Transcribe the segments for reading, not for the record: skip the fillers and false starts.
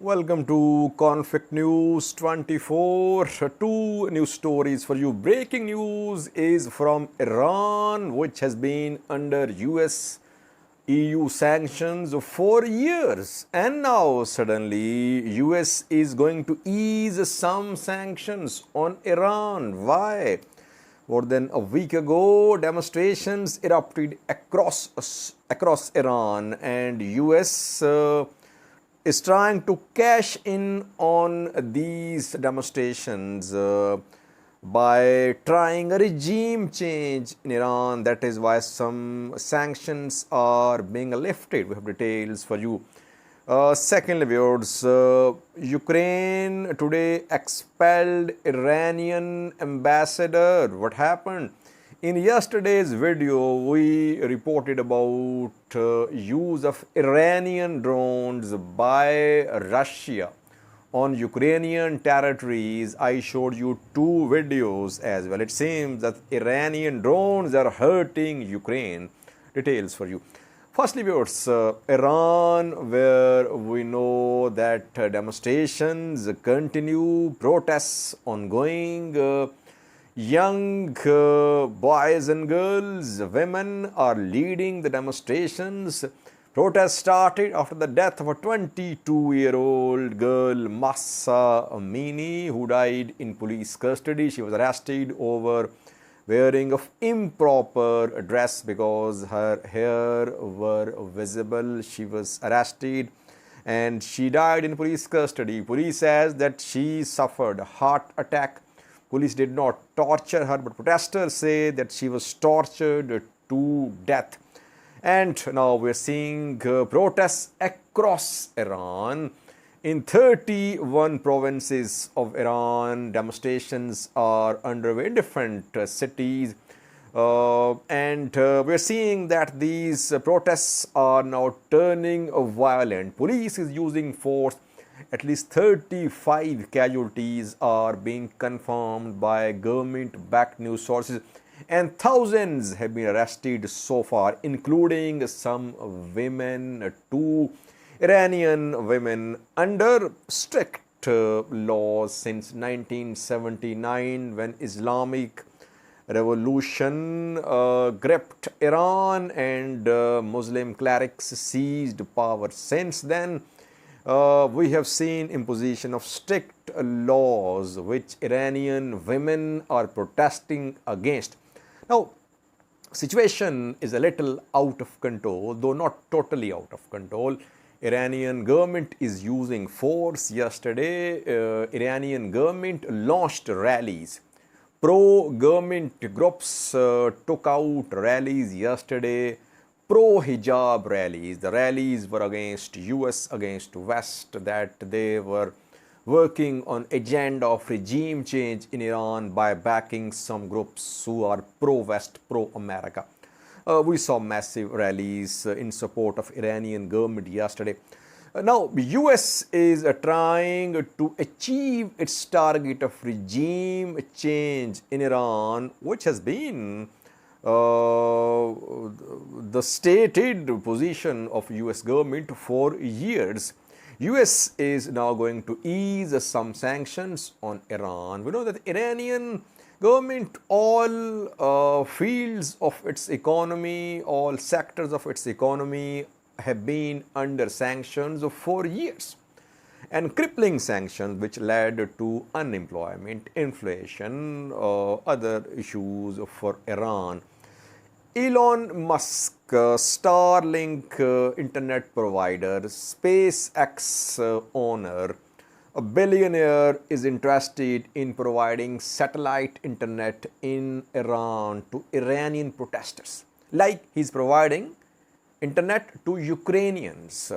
Welcome to Conflict News 24. Two news stories for you. Breaking news is from Iran, which has been under US EU sanctions for years, and now suddenly US is going to ease some sanctions on Iran. Why? More than a week ago, demonstrations erupted across Iran, and US is trying to cash in on these demonstrations by trying a regime change in Iran. That is why some sanctions are being lifted. We have details for you. Secondly, viewers, Ukraine today expelled Iranian ambassador. What happened? In yesterday's video, we reported about use of Iranian drones by Russia on Ukrainian territories. I showed you two videos as well. It seems that Iranian drones are hurting Ukraine. Details for you. Firstly, viewers, Iran, where we know that demonstrations continue, protests ongoing. Young boys and girls, women are leading the demonstrations. Protests started after the death of a 22-year-old girl, Mahsa Amini, who died in police custody. She was arrested over wearing of improper dress because her hair were visible. She was arrested and she died in police custody. Police says that she suffered a heart attack. Police did not torture her, but protesters say that she was tortured to death. And now we're seeing protests across Iran. In 31 provinces of Iran, demonstrations are underway in different cities. And we're seeing that these protests are now turning violent. Police is using force. At least 35 casualties are being confirmed by government-backed news sources, and thousands have been arrested so far, including some women, two Iranian women under strict laws since 1979 when Islamic revolution gripped Iran and Muslim clerics seized power. Since then, we have seen imposition of strict laws which Iranian women are protesting against. Now, situation is a little out of control, though not totally out of control. Iranian government is using force. Yesterday, Iranian government launched rallies. Pro-government groups took out rallies yesterday. Pro-hijab rallies. The rallies were against US, against West, that they were working on agenda of regime change in Iran by backing some groups who are pro-West, pro-America. We saw massive rallies in support of Iranian government yesterday. Now, US is trying to achieve its target of regime change in Iran, which has been the stated position of US government for years. US is now going to ease some sanctions on Iran. We know that Iranian government, all fields of its economy, all sectors of its economy have been under sanctions for years, and crippling sanctions which led to unemployment, inflation, other issues for Iran. Elon Musk, Starlink internet provider, SpaceX owner, a billionaire, is interested in providing satellite internet in Iran to Iranian protesters, like he's providing internet to Ukrainians.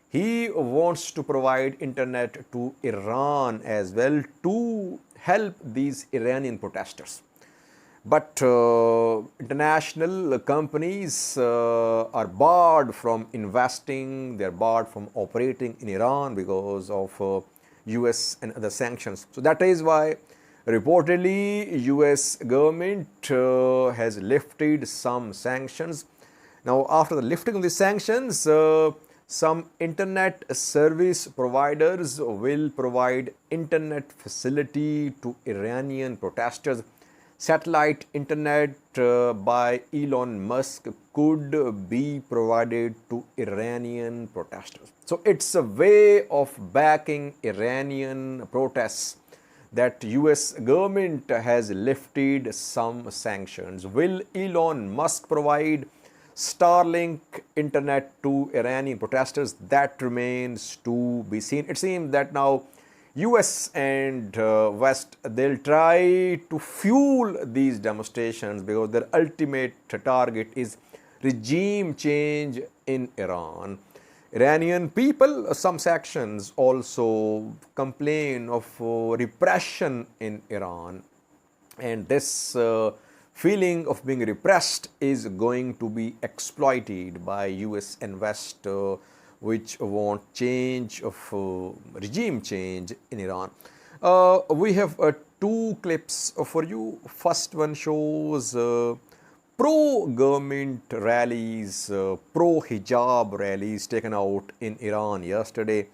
He wants to provide internet to Iran as well to help these Iranian protesters. But international companies are barred from investing, they're barred from operating in Iran because of US and other sanctions. So that is why reportedly US government has lifted some sanctions. Now, after the lifting of the sanctions, Some internet service providers will provide internet facility to Iranian protesters. Satellite internet by Elon Musk could be provided to Iranian protesters. So it's a way of backing Iranian protests that US government has lifted some sanctions. Will Elon Musk provide Starlink internet to Iranian protesters? That remains to be seen. It seems that now US and West, they'll try to fuel these demonstrations because their ultimate target is regime change in Iran. Iranian people, some sections also complain of repression in Iran, and this feeling of being repressed is going to be exploited by US and West, which want change of regime change in Iran. We have two clips for you. First one shows pro-government rallies, pro-hijab rallies taken out in Iran yesterday.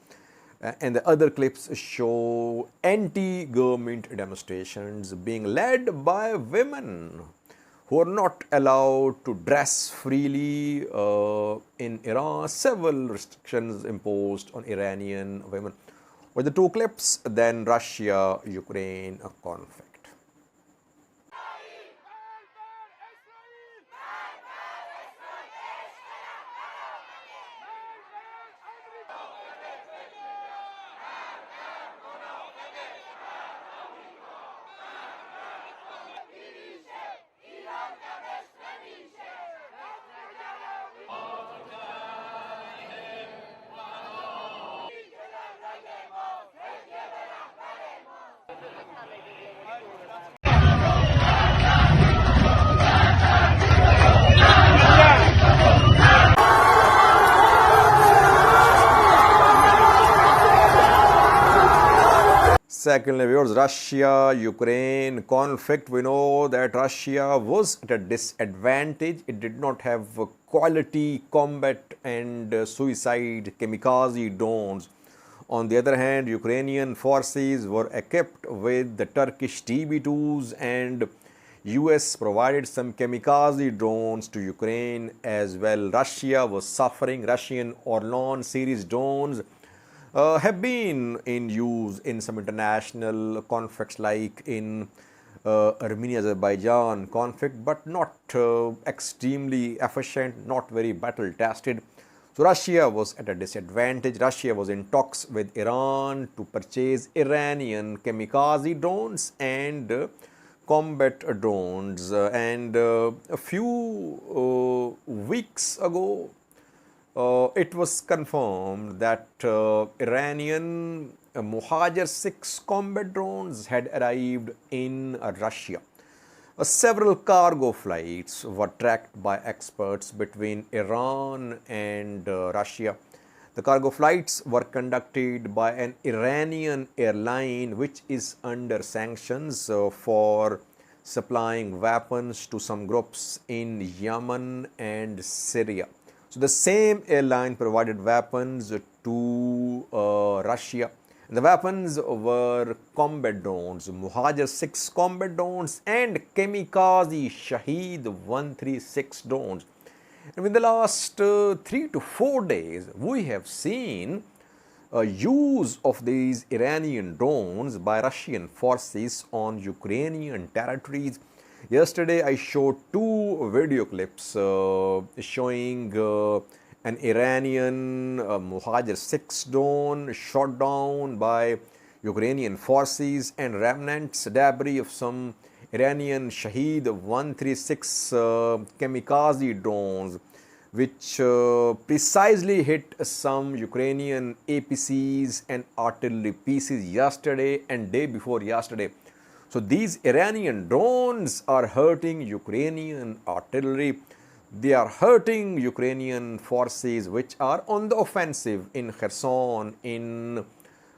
And the other clips show anti-government demonstrations being led by women who are not allowed to dress freely in Iran. Several restrictions imposed on Iranian women. With the two clips, then Russia-Ukraine conflict. Secondly, viewers, Russia-Ukraine conflict. We know that Russia was at a disadvantage. It did not have quality combat and suicide kamikaze drones. On the other hand, Ukrainian forces were equipped with the Turkish TB2s, and US provided some kamikaze drones to Ukraine as well. Russia was suffering. Russian Orlan series drones have been in use in some international conflicts like in Armenia-Azerbaijan conflict, but not extremely efficient, not very battle tested. So Russia was at a disadvantage. Russia was in talks with Iran to purchase Iranian kamikaze drones and combat drones. And a few weeks ago, it was confirmed that Iranian Mohajer 6 combat drones had arrived in Russia. Several cargo flights were tracked by experts between Iran and Russia. The cargo flights were conducted by an Iranian airline which is under sanctions for supplying weapons to some groups in Yemen and Syria. So the same airline provided weapons to Russia. And the weapons were combat drones, Mohajer 6 combat drones and Kamikazi Shaheed 136 drones. And in the last 3 to 4 days, we have seen use of these Iranian drones by Russian forces on Ukrainian territories. Yesterday, I showed two video clips showing an Iranian Mohajer 6 drone shot down by Ukrainian forces and remnants debris of some Iranian Shaheed 136 kamikaze drones, which precisely hit some Ukrainian APCs and artillery pieces yesterday and day before yesterday. So these Iranian drones are hurting Ukrainian artillery. They are hurting Ukrainian forces which are on the offensive in Kherson, in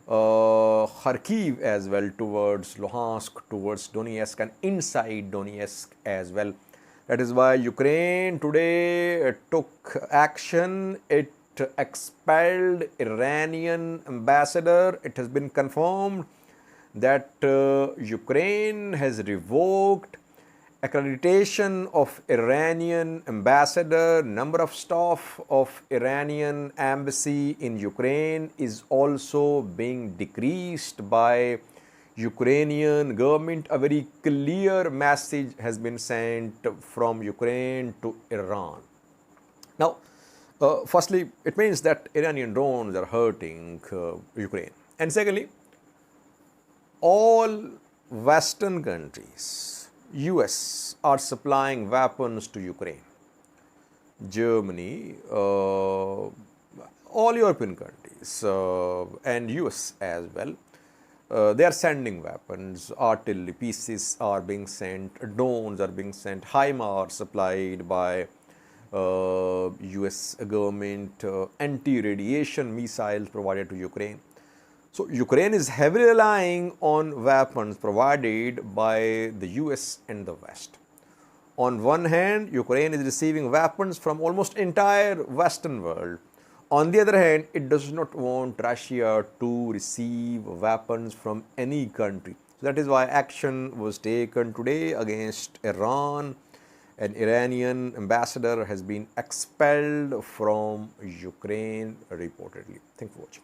Kharkiv as well, towards Luhansk, towards Donetsk and inside Donetsk as well. That is why Ukraine today took action. It expelled Iranian ambassador. It has been confirmed that Ukraine has revoked accreditation of Iranian ambassador. Number of staff of Iranian embassy in Ukraine is also being decreased by Ukrainian government. A very clear message has been sent from Ukraine to Iran. Now, firstly, it means that Iranian drones are hurting Ukraine. And secondly, all Western countries, US, are supplying weapons to Ukraine. Germany, all European countries, and US as well. They are sending weapons, artillery pieces are being sent, drones are being sent, HIMARS supplied by US government, anti-radiation missiles provided to Ukraine. So Ukraine is heavily relying on weapons provided by the US and the West. On one hand, Ukraine is receiving weapons from almost entire Western world. On the other hand, it does not want Russia to receive weapons from any country. So that is why action was taken today against Iran. An Iranian ambassador has been expelled from Ukraine reportedly. Thanks for watching.